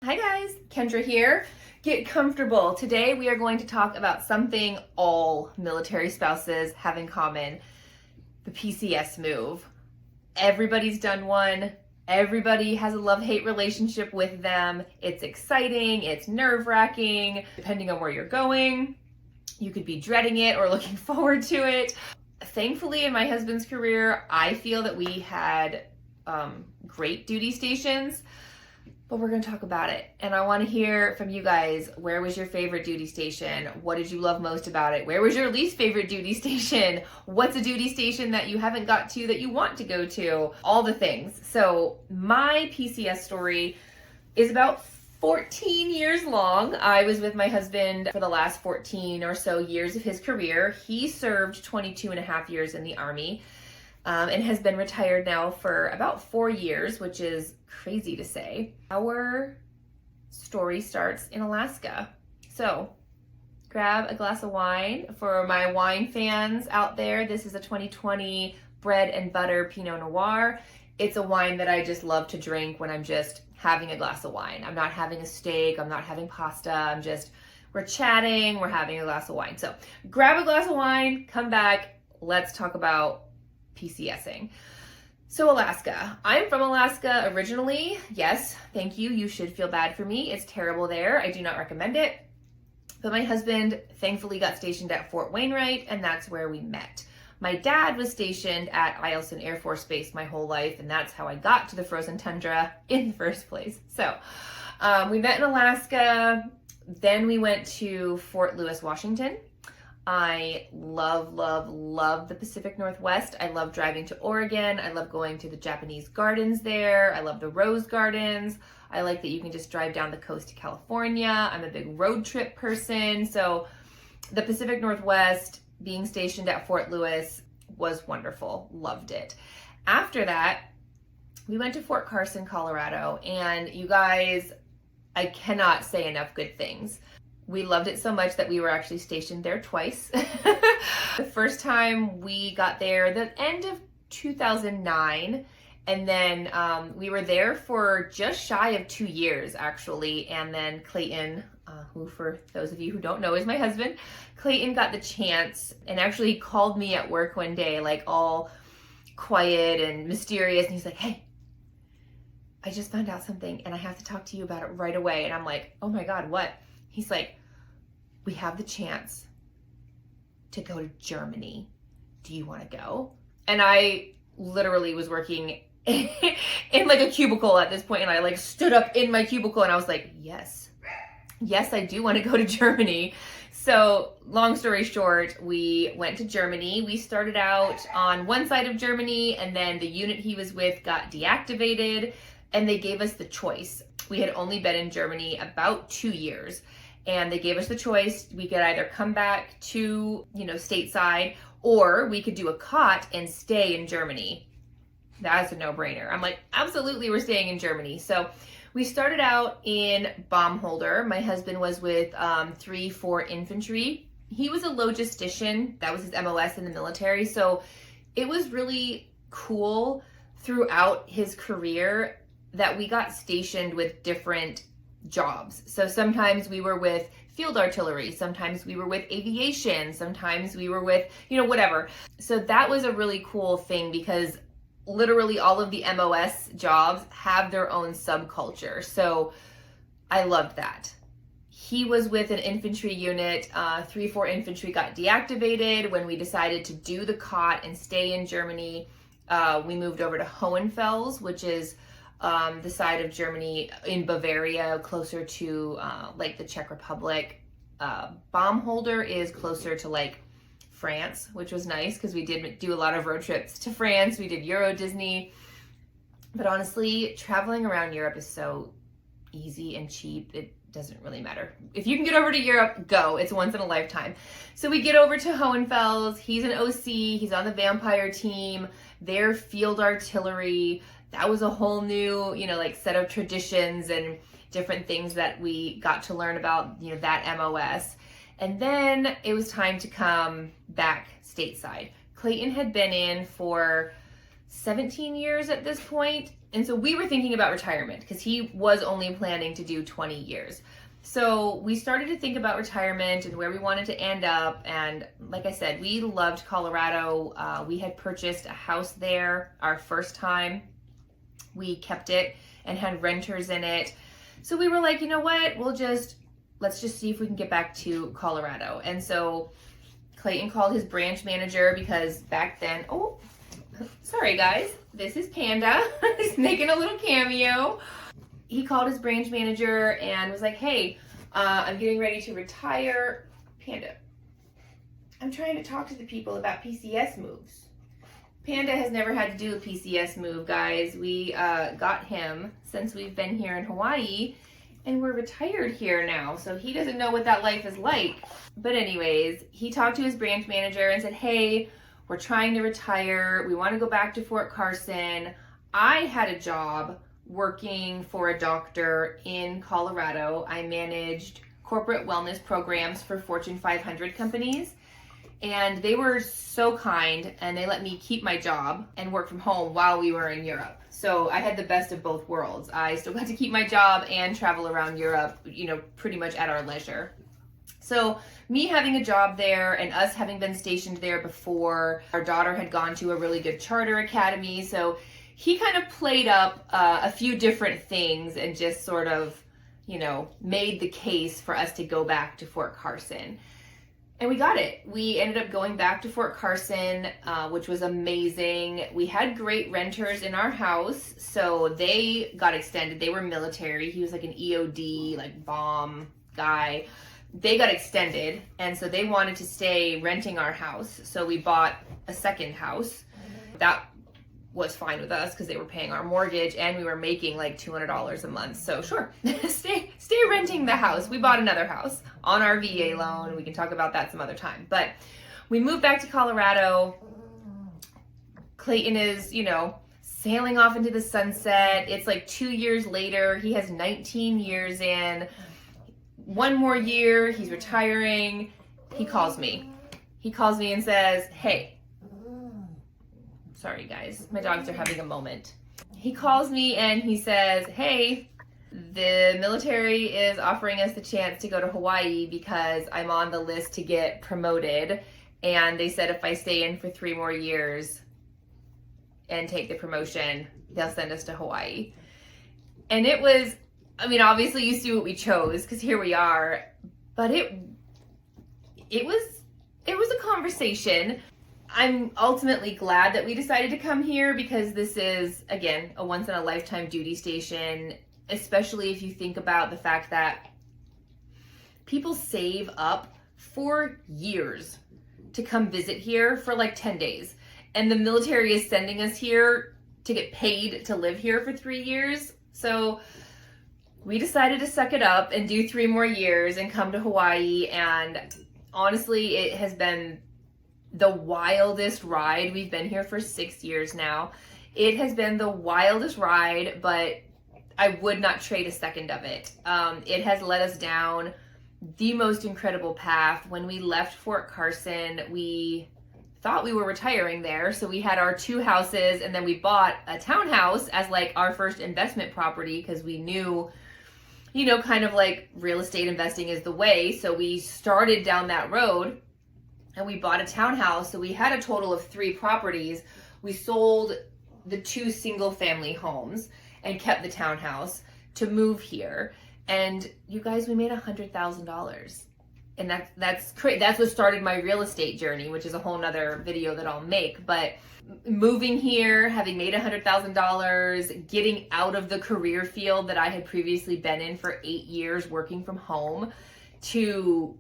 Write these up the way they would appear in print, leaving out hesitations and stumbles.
Hi guys, Kendra here. Get comfortable. Today we are going to talk about something all military spouses have in common, the PCS move. Everybody's done one. Everybody has a love-hate relationship with them. It's exciting, it's nerve-wracking, depending on where you're going. You could be dreading it or looking forward to it. Thankfully, in my husband's career, I feel that we had great duty stations. But we're going to talk about it. And I want to hear from you guys. Where was your favorite duty station? What did you love most about it? Where was your least favorite duty station? What's a duty station that you haven't got to that you want to go to? All the things. So my PCS story is about 14 years long. I was with my husband for the last 14 or so years of his career. He served 22 and a half years in the Army. And has been retired now for about 4 years, which is crazy to say. Our story starts in Alaska. So grab a glass of wine. For my wine fans out there, this is a 2020 bread and butter Pinot Noir. It's a wine that I just love to drink when I'm just having a glass of wine. I'm not having a steak, I'm not having pasta, we're chatting, we're having a glass of wine. So grab a glass of wine, come back, let's talk about PCSing. So Alaska. I'm from Alaska originally. Yes, thank you. You should feel bad for me. It's terrible there. I do not recommend it. But my husband thankfully got stationed at Fort Wainwright, and that's where we met. My dad was stationed at Eielson Air Force Base my whole life, and that's how I got to the frozen tundra in the first place. So we met in Alaska. Then we went to Fort Lewis, Washington. I love the Pacific Northwest. I love driving to Oregon. I love going to the Japanese gardens there. I love the rose gardens. I like that you can just drive down the coast to California. I'm a big road trip person. So the Pacific Northwest, being stationed at Fort Lewis was wonderful. Loved it. After that, we went to Fort Carson, Colorado. And you guys, I cannot say enough good things. We loved it so much that we were actually stationed there twice. The first time we got there, the end of 2009, and then we were there for just shy of 2 years, actually. And then Clayton, who for those of you who don't know is my husband, Clayton got the chance and actually called me at work one day, like all quiet and mysterious. And he's like, "Hey, I just found out something and I have to talk to you about it right away." And I'm like, "Oh my God, what?" He's like, "We have the chance to go to Germany. Do you want to go?" And I literally was working in like a cubicle at this point, and I like stood up in my cubicle and I was like, yes, I do want to go to Germany. So long story short, we went to Germany. We started out on one side of Germany, and then the unit he was with got deactivated, and they gave us the choice. We had only been in Germany about 2 years. And they gave us the choice. We could either come back to, stateside, or we could do a cot and stay in Germany. That's a no-brainer. I'm like, absolutely, we're staying in Germany. So we started out in Baumholder. My husband was with 3-4 Infantry. He was a logistician. That was his MOS in the military. So it was really cool throughout his career that we got stationed with different jobs. So sometimes we were with field artillery, sometimes we were with aviation, sometimes we were with, whatever. So that was a really cool thing because literally all of the MOS jobs have their own subculture. So I loved that. He was with an infantry unit. 3-4 Infantry got deactivated. When we decided to do the cot and stay in Germany, we moved over to Hohenfels, which is the side of Germany in Bavaria, closer to like the Czech Republic. Baumholder is closer to like France, which was nice because we did do a lot of road trips to France. We did Euro Disney. But honestly, traveling around Europe is so easy and cheap. It doesn't really matter. If you can get over to Europe, go. It's once in a lifetime. So we get over to Hohenfels. He's an OC. He's on the vampire team. They're field artillery. That was a whole new, set of traditions and different things that we got to learn about, that MOS. And then it was time to come back stateside. Clayton had been in for 17 years at this point. And so we were thinking about retirement because he was only planning to do 20 years. So we started to think about retirement and where we wanted to end up. And like I said, we loved Colorado. We had purchased a house there our first time. We kept it and had renters in it. So we were like, you know what, let's just see if we can get back to Colorado. And so Clayton called his branch manager because back then, oh, sorry guys, this is Panda. He's making a little cameo. He called his branch manager and was like, hey, I'm getting ready to retire. Panda, I'm trying to talk to the people about PCS moves. Panda has never had to do a PCS move, guys. We got him since we've been here in Hawaii, and we're retired here now, so he doesn't know what that life is like. But anyways, he talked to his branch manager and said, hey, we're trying to retire. We want to go back to Fort Carson. I had a job working for a doctor in Colorado. I managed corporate wellness programs for Fortune 500 companies. And they were so kind, and they let me keep my job and work from home while we were in Europe. So I had the best of both worlds. I still got to keep my job and travel around Europe, pretty much at our leisure. So me having a job there and us having been stationed there before, our daughter had gone to a really good charter academy. So he kind of played up a few different things and just sort of, made the case for us to go back to Fort Carson. And we got it. We ended up going back to Fort Carson, which was amazing. We had great renters in our house, so they got extended. They were military. He was like an EOD, like bomb guy. They got extended, and so they wanted to stay renting our house. So we bought a second house. That was fine with us because they were paying our mortgage and we were making like $200 a month. So sure, stay renting the house. We bought another house on our VA loan. We can talk about that some other time. But we moved back to Colorado. Clayton is, sailing off into the sunset. It's like 2 years later. He has 19 years in. One more year, he's retiring. He calls me. He calls me and says, hey, sorry guys, my dogs are having a moment. He calls me and he says, hey, the military is offering us the chance to go to Hawaii because I'm on the list to get promoted. And they said if I stay in for 3 more years and take the promotion, they'll send us to Hawaii. And it was, obviously you see what we chose because here we are, but it was a conversation. I'm ultimately glad that we decided to come here because this is, again, a once-in-a-lifetime duty station, especially if you think about the fact that people save up for years to come visit here for like 10 days. And the military is sending us here to get paid to live here for 3 years. So we decided to suck it up and do 3 more years and come to Hawaii. And honestly, it has been the wildest ride. We've been here for 6 years now. It has been the wildest ride, but I would not trade a second of it. It has led us down the most incredible path. When we left Fort Carson, we thought we were retiring there. So we had our 2 houses and then we bought a townhouse as like our first investment property because we knew, kind of like real estate investing is the way. So we started down that road. And we bought a townhouse, so we had a total of 3 properties. We sold the 2 single-family homes and kept the townhouse to move here. And you guys, we made $100,000, and that's crazy. That's what started my real estate journey, which is a whole nother video that I'll make. But moving here, having made $100,000, getting out of the career field that I had previously been in for 8 years, working from home, to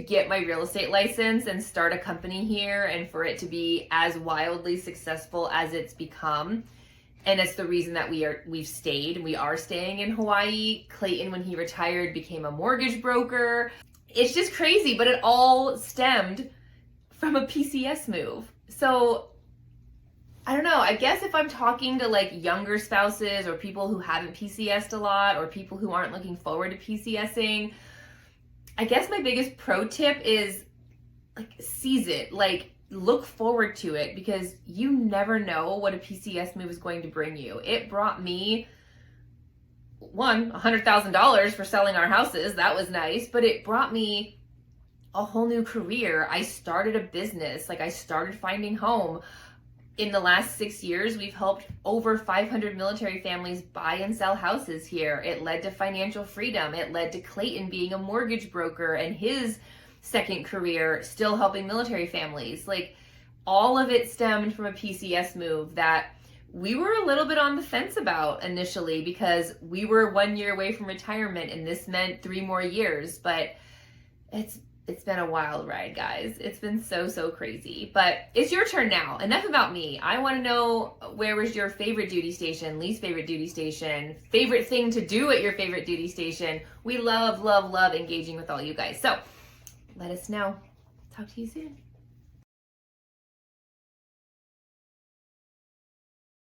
get my real estate license and start a company here, and for it to be as wildly successful as it's become. And it's the reason that we are staying in Hawaii. Clayton, when he retired, became a mortgage broker. It's just crazy, but it all stemmed from a PCS move. So I don't know, I guess if I'm talking to like younger spouses or people who haven't PCS'd a lot or people who aren't looking forward to PCSing, I guess my biggest pro tip is like seize it. Like look forward to it because you never know what a PCS move is going to bring you. It brought me $100,000 for selling our houses. That was nice, but it brought me a whole new career. I started a business. Like, I started finding home. In the last 6 years, we've helped over 500 military families buy and sell houses here. It led to financial freedom. It led to Clayton being a mortgage broker and his second career still helping military families. Like, all of it stemmed from a PCS move that we were a little bit on the fence about initially because we were 1 year away from retirement and this meant 3 more years. But it's been a wild ride, guys. It's been so crazy. But it's your turn now. Enough about me. I want to know, where was your favorite duty station, least favorite duty station, favorite thing to do at your favorite duty station? We love engaging with all you guys. So let us know. Talk to you soon.